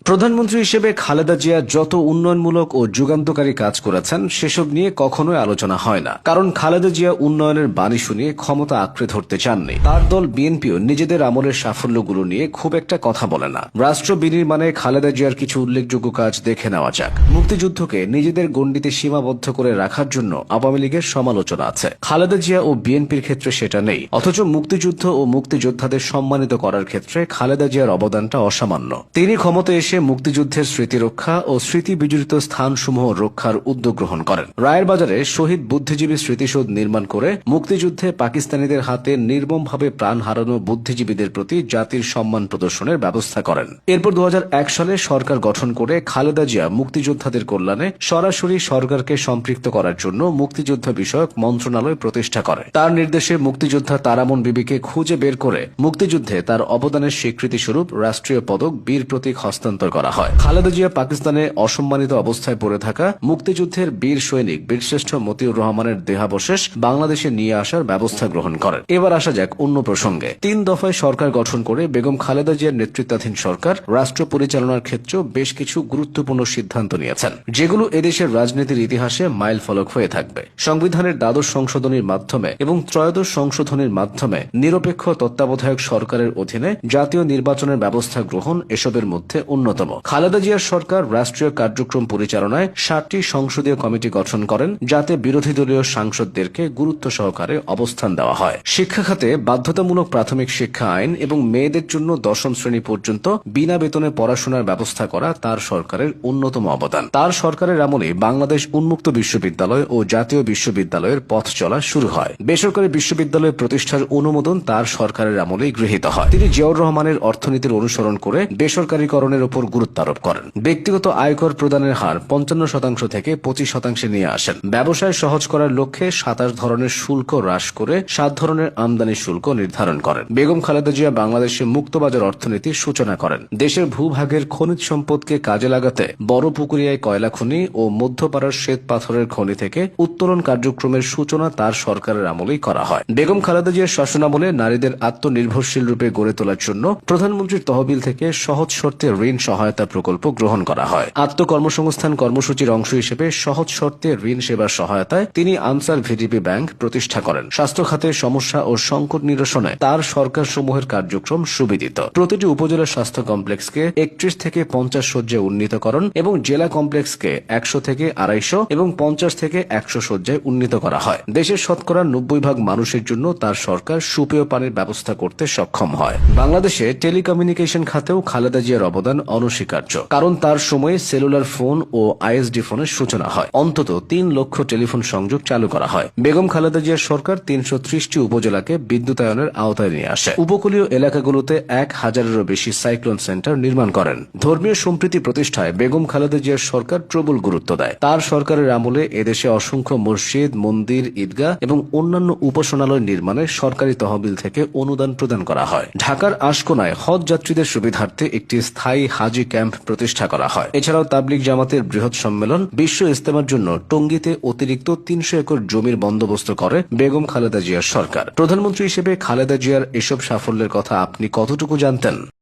প্রধানমন্ত্রী হিসেবে খালেদা জিয়া যত উন্নয়নমূলক ও যুগান্তকারী কাজ করেছেন সেসব নিয়ে কখনোই আলোচনা হয় না। কারণ খালেদা জিয়া উন্নয়নের বাণী শুনিয়ে ক্ষমতা আঁকড়ে ধরতে চাননি। তার দল বিএনপিও নিজেদের আমলের সাফল্যগুলো নিয়ে খুব একটা কথা বলে না। রাষ্ট্র বিনির্মাণে খালেদা জিয়ার কিছু উল্লেখযোগ্য কাজ দেখে নেওয়া যাক। মুক্তিযুদ্ধকে নিজেদের গণ্ডিতে সীমাবদ্ধ করে রাখার জন্য আওয়ামী লীগের সমালোচনা আছে। খালেদা জিয়া ও বিএনপির ক্ষেত্রে সেটা নেই। অথচ মুক্তিযুদ্ধ ও মুক্তিযোদ্ধাদের সম্মানিত করার ক্ষেত্রে খালেদা জিয়ার অবদানটা অসামান্য। তিনি ক্ষমতায় এসে মুক্তিযুদ্ধের স্মৃতি রক্ষা ও স্মৃতি বিজড়িত স্থানসমূহ রক্ষার উদ্যোগ গ্রহণ করেন। রায়ের বাজারে শহীদ বুদ্ধিজীবী স্মৃতিসৌধ নির্মাণ করে মুক্তিযুদ্ধে পাকিস্তানিদের হাতে নির্মমভাবে প্রাণ হারানো বুদ্ধিজীবীদের প্রতি জাতির সম্মান প্রদর্শনের ব্যবস্থা করেন। এরপর 2001 সালে সরকার গঠন করে খালেদা জিয়া মুক্তিযোদ্ধাদের কল্যাণে সরাসরি সরকারকে সম্পৃক্ত করার জন্য মুক্তিযুদ্ধ বিষয়ক মন্ত্রণালয় প্রতিষ্ঠা করে। তার নির্দেশে মুক্তিযোদ্ধা তারামন বিবিকে খুঁজে বের করে মুক্তিযুদ্ধে তার অবদানের স্বীকৃতিস্বরূপ রাষ্ট্রীয় পদক বীর প্রতীক হস্তান্তর করা হয়। খালেদা জিয়া পাকিস্তানে অসম্মানিত অবস্থায় পড়ে থাকা মুক্তিযুদ্ধের বীর সৈনিক বীরশ্রেষ্ঠ মতিউর রহমানের দেহাবশেষ বাংলাদেশে নিয়ে আসার ব্যবস্থা গ্রহণ করেন। এবার আসা যাক অন্য প্রসঙ্গে। 3 দফায় সরকার গঠন করে বেগম খালেদা জিয়ার নেতৃত্বাধীন সরকার রাষ্ট্র পরিচালনার ক্ষেত্রেও বেশ কিছু গুরুত্বপূর্ণ সিদ্ধান্ত নিয়েছেন, যেগুলো এদেশের রাজনীতির ইতিহাসে মাইল ফলক হয়ে থাকবে। সংবিধানের দ্বাদশ সংশোধনীর মাধ্যমে এবং ত্রয়োদশ সংশোধনীর মাধ্যমে নিরপেক্ষ তত্ত্বাবধায়ক সরকারের অধীনে জাতীয় নির্বাচনের ব্যবস্থা গ্রহণ এসবের মধ্যে অন্যতম। খালেদা জিয়ার সরকার রাষ্ট্রীয় কার্যক্রম পরিচালনায় 7টি সংসদীয় কমিটি গঠন করেন, যাতে বিরোধী দলীয় সাংসদদেরকে গুরুত্ব সহকারে অবস্থান দেওয়া হয়। শিক্ষা খাতে বাধ্যতামূলক প্রাথমিক শিক্ষা আইন এবং মেয়েদের জন্য 10ম শ্রেণী পর্যন্ত বিনা বেতনে পড়াশোনার ব্যবস্থা করা তার সরকারের অন্যতম অবদান। তার সরকারের আমলে বাংলাদেশ উন্মুক্ত বিশ্ববিদ্যালয় ও জাতীয় বিশ্ববিদ্যালয়ের পথ চলা শুরু হয়। বেসরকারি বিশ্ববিদ্যালয় প্রতিষ্ঠার অনুমোদন তার সরকারের আমলেই গৃহীত হয়। তিনি জিয়াউর রহমানের অর্থনীতির অনুসরণ করে বেসরকারীকরণের উপর গুরুত্ব আরোপ করেন। ব্যক্তিগত আয়কর প্রদানের হার 55% থেকে 25% নিয়ে আসেন। ব্যবসায় সহজ করার লক্ষ্যে 27 ধরনের শুল্ক হ্রাস করে 7 ধরনের আমদানি শুল্ক নির্ধারণ করেন। বেগম খালেদা জিয়া বাংলাদেশে মুক্তবাজার অর্থনীতির সূচনা করেন। দেশের ভূভাগের খনিজ সম্পদকে কাজে লাগাতে বড় পুকুরিয়ায় কয়লা খনি ও মধ্যপাড়ার শ্বেত পাথরের খনি থেকে উত্তোলন কার্যক্রমের সূচনা তার সরকারের আমলেই করা হয়। বেগম খালেদা জিয়ার শাসনামলে নারীদের আত্মনির্ভরশীল রূপে গড়ে তোলার জন্য প্রধানমন্ত্রীর তহবিল থেকে সহজ শর্তে ঋণ সহায়তা প্রকল্প গ্রহণ করা হয়। আত্মকর্মসংস্থান কর্মসূচির অংশ হিসেবে সহজ শর্তে ঋণ সেবার সহায়তায় তিনি আনসার ভিডিপি ব্যাংক প্রতিষ্ঠা করেন। স্বাস্থ্য খাতে সমস্যা ও সংকট নিরসনে তার সরকার সমূহের কার্যক্রম সুবিদিত। প্রতিটি উপজেলা স্বাস্থ্য কমপ্লেক্সকে 31 থেকে 50 শয্যায় উন্নীতকরণ এবং জেলা কমপ্লেক্সকে 100 থেকে 250 এবং 50 থেকে 100 শয্যায় উন্নীত করা হয়। দেশের শতকরা 90% মানুষের জন্য তার সরকার সুপেয় পানির ব্যবস্থা করতে সক্ষম হয়। বাংলাদেশে টেলিকমিউনিকেশন খাতেও খালেদা জিয়ার অবদান অনস্বীকার্য, কারণ তার সময়ে সেলুলার ফোন ও আইএসডি ফোনের সূচনা হয়। অন্তত 3 লক্ষ টেলিফোন সংযোগ চালু করা হয়। বেগম খালেদা জিয়ার সরকার 330টি উপজেলাকে বিদ্যুতায়নের আওতায় নিয়ে আসে। উপকূলীয় এলাকাগুলোতে 1000-এরও বেশি সাইক্লোন সেন্টার নির্মাণ করেন। ধর্মীয় সম্প্রীতি প্রতিষ্ঠায় বেগম খালেদা জিয়ার সরকার প্রবল গুরুত্ব দেয়। তার সরকারের আমলে এদেশে অসংখ্য মসজিদ, মন্দির, ঈদগাহ এবং অন্যান্য উপাসনালয় নির্মাণে সরকারি তহবিল থেকে অনুদান প্রদান করা হয়। ঢাকার আশকোনায় হজ যাত্রীদের সুবিধার্থে একটি স্থায়ী হাজি ক্যাম্প প্রতিষ্ঠা করা হয়। এছাড়াও তাবলিগ জামাতের বৃহৎ সম্মেলন, বিশ্ব ইজতেমার জন্য টঙ্গীতে অতিরিক্ত 300 একর জমির বন্দোবস্ত করে বেগম খালেদা জিয়ার সরকার। প্রধানমন্ত্রী হিসেবে খালেদা জিয়ার এসব সাফল্যের কথা আপনি কতটুকু জানতেন?